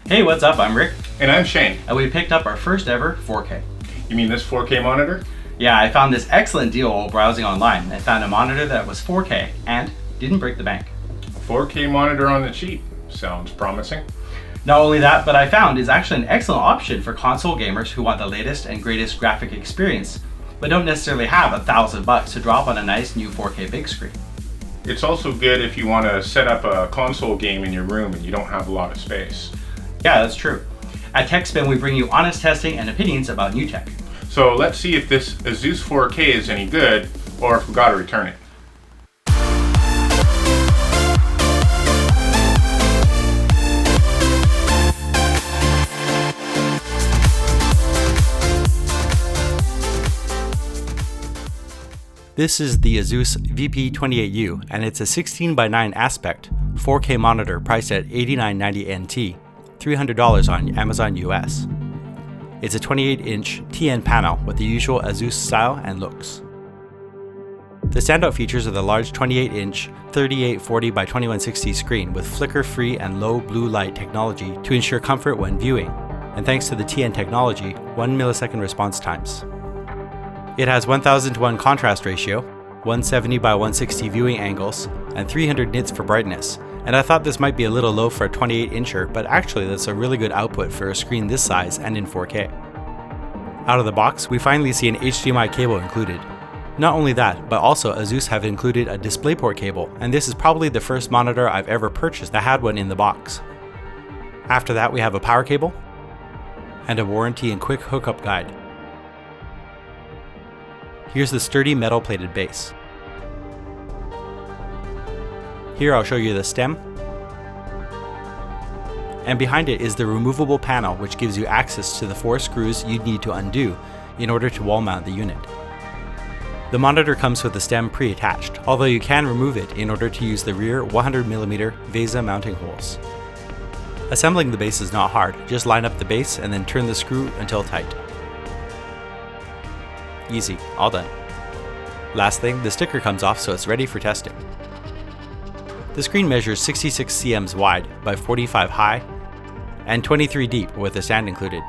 Hey, what's up? I'm Rick. And I'm Shane. And we picked up our first ever 4K. You mean this 4K monitor? Yeah, I found this excellent deal while browsing online. I found a monitor that was 4K and didn't break the bank. A 4K monitor on the cheap. Sounds promising. Not only that, but I found is actually an excellent option for console gamers who want the latest and greatest graphic experience, but don't necessarily have $1,000 to drop on a nice new 4K big screen. It's also good if you want to set up a console game in your room and you don't have a lot of space. Yeah, that's true. At Techspin, we bring you honest testing and opinions about new tech. So let's see if this Asus 4K is any good or if we got to return it. This is the Asus VP28U, and it's a 16:9 aspect 4K monitor priced at $89.90 NT, $300 on Amazon US. It's a 28-inch TN panel with the usual Asus style and looks. The standout features are the large 28-inch 3840x2160 screen with flicker-free and low blue light technology to ensure comfort when viewing, and thanks to the TN technology, 1 millisecond response times. It has 1000:1 contrast ratio, 170x160 viewing angles, and 300 nits for brightness, and I thought this might be a little low for a 28-incher, but actually that's a really good output for a screen this size and in 4K. Out of the box, we finally see an HDMI cable included. Not only that, but also Asus have included a DisplayPort cable, and this is probably the first monitor I've ever purchased that had one in the box. After that, we have a power cable, and a warranty and quick hookup guide. Here's the sturdy metal plated base. Here I'll show you the stem, and behind it is the removable panel which gives you access to the 4 screws you'd need to undo in order to wall mount the unit. The monitor comes with the stem pre-attached, although you can remove it in order to use the rear 100mm VESA mounting holes. Assembling the base is not hard, just line up the base and then turn the screw until tight. Easy, all done. Last thing, the sticker comes off so it's ready for testing. The screen measures 66 cms wide by 45 high and 23 deep with a stand included.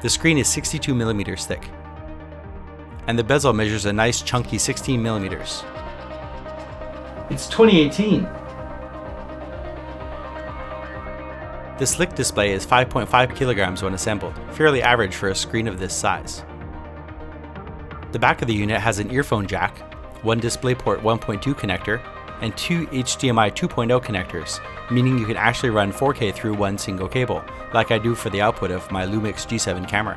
The screen is 62mm thick, and the bezel measures a nice chunky 16mm. It's 2018! The slick display is 5.5 kilograms when assembled, fairly average for a screen of this size. The back of the unit has an earphone jack, one DisplayPort 1.2 connector, and 2 HDMI 2.0 connectors, meaning you can actually run 4K through one single cable, like I do for the output of my Lumix G7 camera.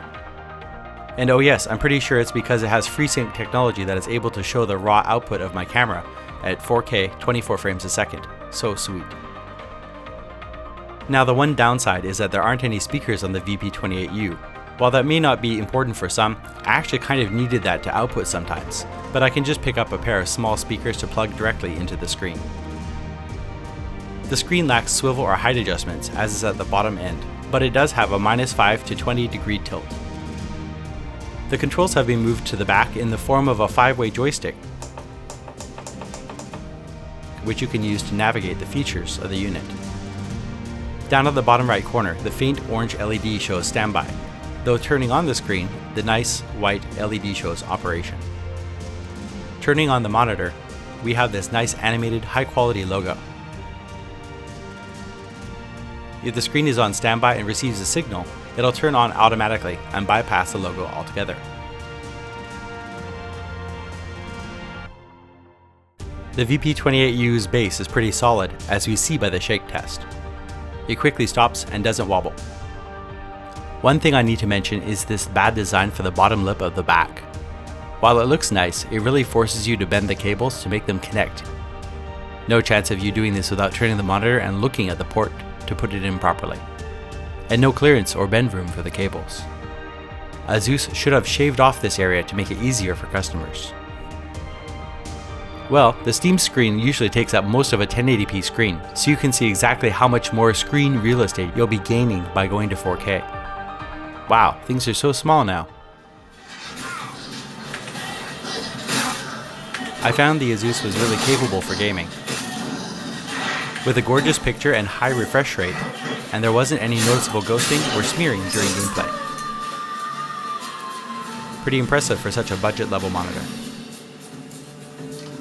And oh yes, I'm pretty sure it's because it has FreeSync technology that is able to show the raw output of my camera at 4K 24 frames a second. So sweet. Now the one downside is that there aren't any speakers on the VP28U. While that may not be important for some, I actually kind of needed that to output sometimes, but I can just pick up a pair of small speakers to plug directly into the screen. The screen lacks swivel or height adjustments, as is at the bottom end, but it does have a -5 to 20 degree tilt. The controls have been moved to the back in the form of a 5-way joystick, which you can use to navigate the features of the unit. Down at the bottom right corner, the faint orange LED shows standby, though turning on the screen, the nice white LED shows operation. Turning on the monitor, we have this nice animated high quality logo. If the screen is on standby and receives a signal, it'll turn on automatically and bypass the logo altogether. The VP28U's base is pretty solid, as we see by the shake test. It quickly stops and doesn't wobble. One thing I need to mention is this bad design for the bottom lip of the back. While it looks nice, it really forces you to bend the cables to make them connect. No chance of you doing this without turning the monitor and looking at the port to put it in properly. And no clearance or bend room for the cables. Asus should have shaved off this area to make it easier for customers. Well, the Steam screen usually takes up most of a 1080p screen, so you can see exactly how much more screen real estate you'll be gaining by going to 4K. Wow, things are so small now. I found the Asus was really capable for gaming. with a gorgeous picture and high refresh rate, and there wasn't any noticeable ghosting or smearing during gameplay. Pretty impressive for such a budget level monitor.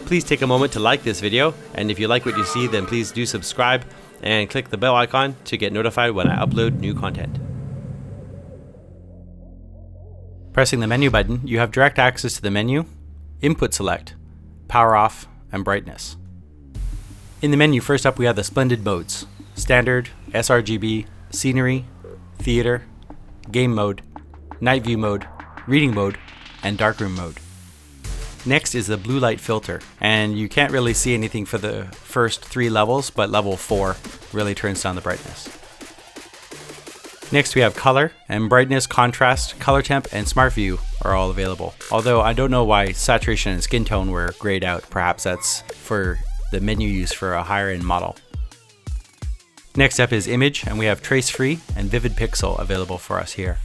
Please take a moment to like this video, and if you like what you see, then please do subscribe and click the bell icon to get notified when I upload new content. Pressing the menu button, you have direct access to the menu, input select, power off, and brightness. In the menu, first up we have the splendid modes: standard, sRGB, scenery, theater, game mode, night view mode, reading mode, and darkroom mode. Next is the blue light filter, and you can't really see anything for the first 3 levels, but level 4 really turns down the brightness. Next we have color, and brightness, contrast, color temp, and smart view are all available. Although I don't know why saturation and skin tone were grayed out. Perhaps that's for the menu use for a higher end model. Next up is image, and we have trace free and vivid pixel available for us here.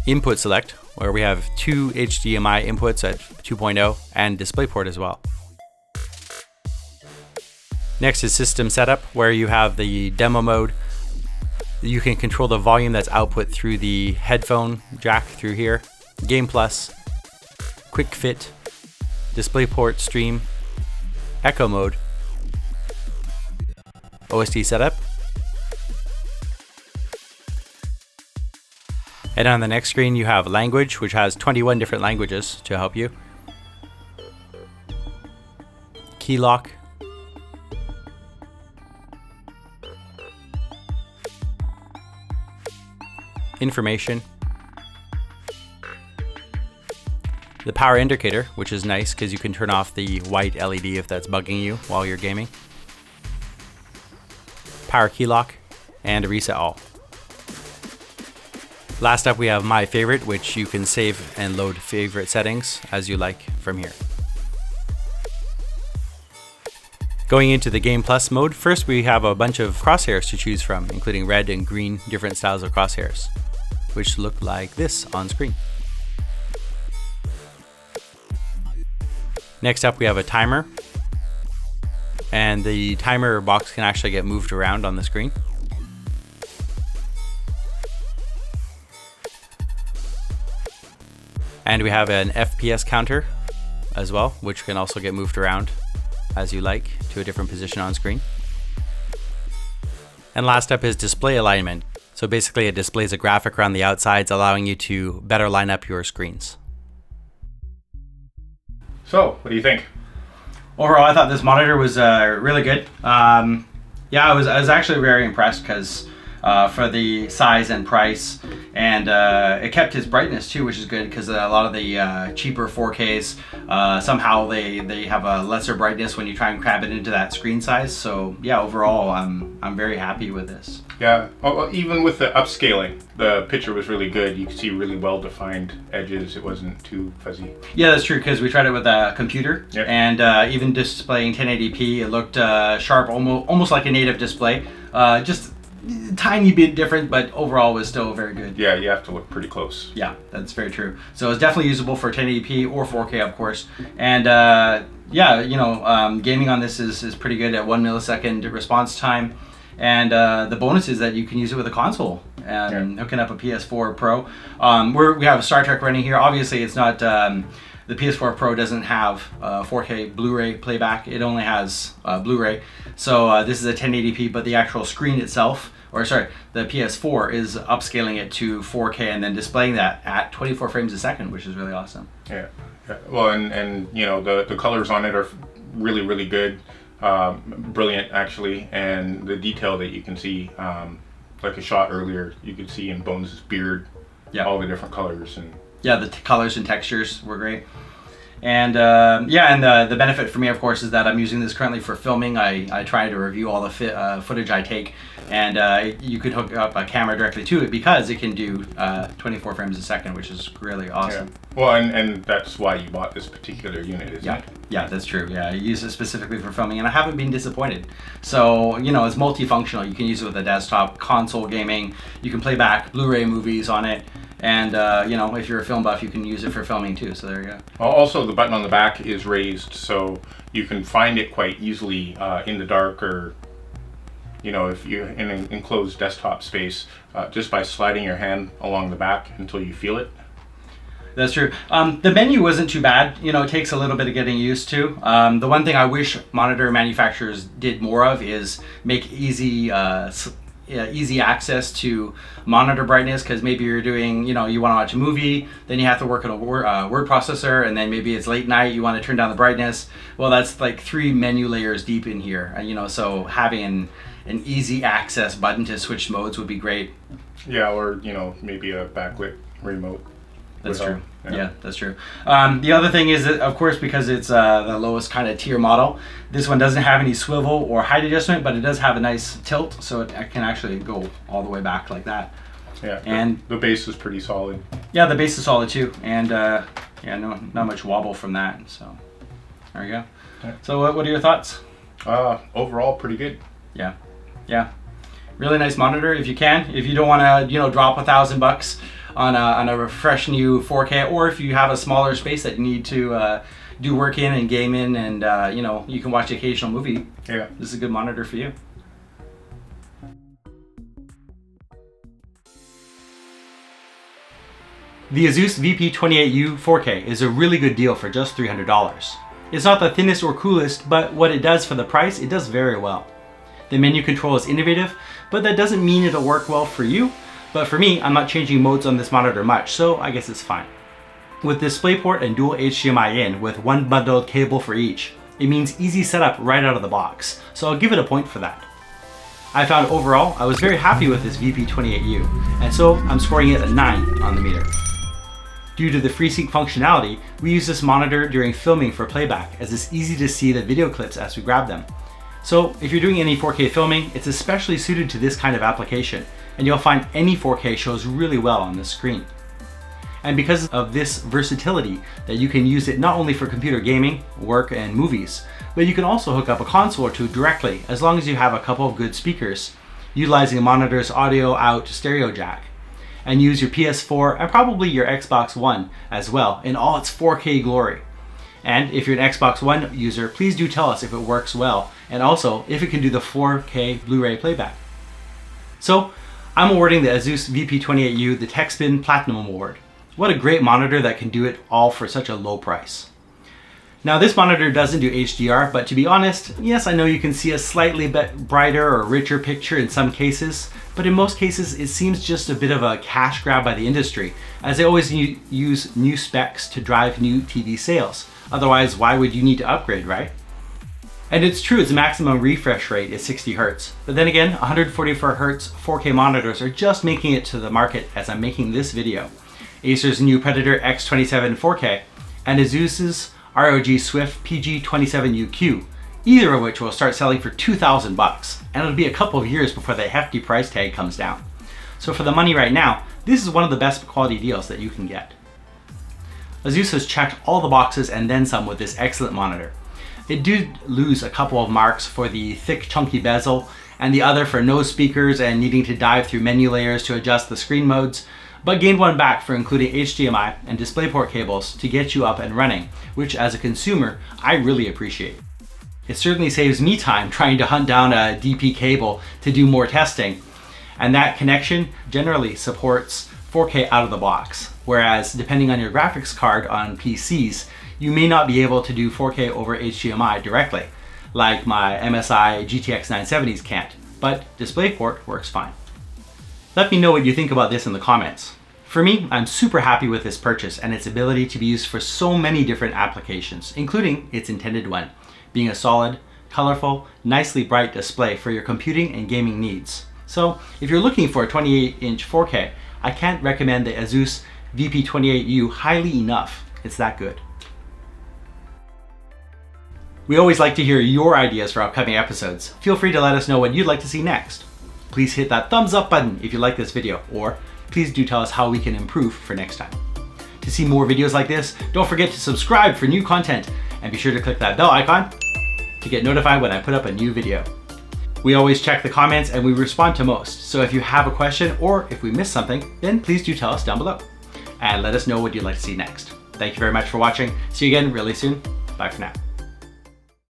Input select, where we have 2 HDMI inputs at 2.0 and DisplayPort as well. Next is system setup, where you have the demo mode. You can control the volume that's output through the headphone jack through here, Game Plus, Quick Fit, DisplayPort stream, Echo mode, OSD setup, and on the next screen you have language, which has 21 different languages to help you, key lock, information, the power indicator, which is nice because you can turn off the white LED if that's bugging you while you're gaming, power key lock, and reset all. Last up we have my favorite, which you can save and load favorite settings as you like from here. Going into the Game Plus mode, first we have a bunch of crosshairs to choose from, including red and green different styles of crosshairs, which look like this on screen. Next up we have a timer, and the timer box can actually get moved around on the screen. And we have an FPS counter as well, which can also get moved around as you like to a different position on screen. And last up is display alignment. So basically it displays a graphic around the outsides, allowing you to better line up your screens. So, what do you think? Overall, I thought this monitor was really good. Yeah, I was actually very impressed because for the size and price, and it kept its brightness too, which is good because a lot of the cheaper 4Ks somehow they have a lesser brightness when you try and cram it into that screen size. So yeah, overall I'm very happy with this. Yeah, even with the upscaling, the picture was really good. You could see really well-defined edges. It wasn't too fuzzy. Yeah, that's true, because we tried it with a computer, yep. And even displaying 1080p, it looked sharp, almost like a native display. Just a tiny bit different, but overall was still very good. Yeah, you have to look pretty close. Yeah, that's very true. So it's definitely usable for 1080p or 4K, of course. And yeah, you know, gaming on this is pretty good at 1 millisecond response time. And the bonus is that you can use it with a console and hooking up a PS4 Pro. We have Star Trek running here. Obviously, it's not the PS4 Pro doesn't have 4K Blu-ray playback. It only has Blu-ray. So this is a 1080p, but the actual screen itself, or sorry, the PS4 is upscaling it to 4K and then displaying that at 24 frames a second, which is really awesome. Yeah. Well, and you know the colors on it are really, really good. Brilliant actually, and the detail that you can see, like a shot earlier, you could see in Bones' beard, all the different colors, and the colors and textures were great. And yeah, and the benefit for me, of course, is that I'm using this currently for filming. I try to review all the footage I take, and you could hook up a camera directly to it because it can do 24 frames a second, which is really awesome. Yeah. Well, and that's why you bought this particular unit, isn't it? Yeah, that's true. Yeah, I use it specifically for filming, and I haven't been disappointed. So, you know, it's multifunctional. You can use it with a desktop, console gaming. You can play back Blu-ray movies on it. And you know, if you're a film buff, you can use it for filming too. So there you go. Also, the button on the back is raised, so you can find it quite easily in the dark, or you know, if you're in an enclosed desktop space, just by sliding your hand along the back until you feel it. That's true. The menu wasn't too bad. You know, it takes a little bit of getting used to. The one thing I wish monitor manufacturers did more of is make easy access to monitor brightness, because maybe you're doing, you know, you want to watch a movie, then you have to work on a word processor, and then maybe it's late night, you want to turn down the brightness. Well, that's like 3 menu layers deep in here, you know, so having an easy access button to switch modes would be great. Yeah, or, you know, maybe a backlit remote. That's true. Yeah, that's true. The other thing is that, of course, because it's the lowest kind of tier model, this one doesn't have any swivel or height adjustment, but it does have a nice tilt, so it can actually go all the way back like that. Yeah, and the base is pretty solid. Yeah, the base is solid too, and yeah, not much wobble from that. So there you go. Yeah. So what are your thoughts? Overall, pretty good. Yeah, yeah, really nice monitor. If you can, if you don't want to, you know, drop $1,000 on a fresh new 4K, or if you have a smaller space that you need to do work in and game in, and you know, you can watch the occasional movie. Yeah, this is a good monitor for you. The Asus VP28U 4K is a really good deal for just $300. It's not the thinnest or coolest, but what it does for the price, it does very well. The menu control is innovative, but that doesn't mean it'll work well for you. But for me, I'm not changing modes on this monitor much, so I guess it's fine. With DisplayPort and dual HDMI in with one bundled cable for each, it means easy setup right out of the box, so I'll give it a point for that. I found overall, I was very happy with this VP28U, and so I'm scoring it a 9 on the meter. Due to the FreeSync functionality, we use this monitor during filming for playback, as it's easy to see the video clips as we grab them. So if you're doing any 4K filming, it's especially suited to this kind of application, and you'll find any 4K shows really well on this screen. And because of this versatility, that you can use it not only for computer gaming, work, and movies, but you can also hook up a console or two directly, as long as you have a couple of good speakers, utilizing a monitor's audio out stereo jack, and use your PS4 and probably your Xbox One as well in all its 4K glory. And if you're an Xbox One user, please do tell us if it works well, and also if it can do the 4K Blu-ray playback. So I'm awarding the Asus VP28U the Techspin Platinum Award. What a great monitor that can do it all for such a low price. Now this monitor doesn't do HDR, but to be honest, yes, I know you can see a slightly bit brighter or richer picture in some cases, but in most cases it seems just a bit of a cash grab by the industry, as they always use new specs to drive new TV sales. Otherwise, why would you need to upgrade, right? And it's true, its maximum refresh rate is 60 Hz. But then again, 144 Hz 4K monitors are just making it to the market as I'm making this video. Acer's new Predator X27 4K and Asus's ROG Swift PG27UQ, either of which will start selling for $2,000, and it'll be a couple of years before the hefty price tag comes down. So for the money right now, this is one of the best quality deals that you can get. Asus has checked all the boxes and then some with this excellent monitor. It did lose a couple of marks for the thick chunky bezel, and the other for no speakers and needing to dive through menu layers to adjust the screen modes, but gained one back for including HDMI and DisplayPort cables to get you up and running, which as a consumer, I really appreciate. It certainly saves me time trying to hunt down a DP cable to do more testing, and that connection generally supports 4K out of the box, whereas depending on your graphics card on PCs, you may not be able to do 4K over HDMI directly, like my MSI GTX 970s can't, but DisplayPort works fine. Let me know what you think about this in the comments. For me, I'm super happy with this purchase and its ability to be used for so many different applications, including its intended one, being a solid, colorful, nicely bright display for your computing and gaming needs. So if you're looking for a 28-inch 4K, I can't recommend the Asus VP28U highly enough. It's that good. We always like to hear your ideas for upcoming episodes. Feel free to let us know what you'd like to see next. Please hit that thumbs up button if you like this video, or please do tell us how we can improve for next time. To see more videos like this, don't forget to subscribe for new content, and be sure to click that bell icon to get notified when I put up a new video. We always check the comments and we respond to most. So if you have a question or if we missed something, then please do tell us down below. And let us know what you'd like to see next. Thank you very much for watching. See you again really soon. Bye for now.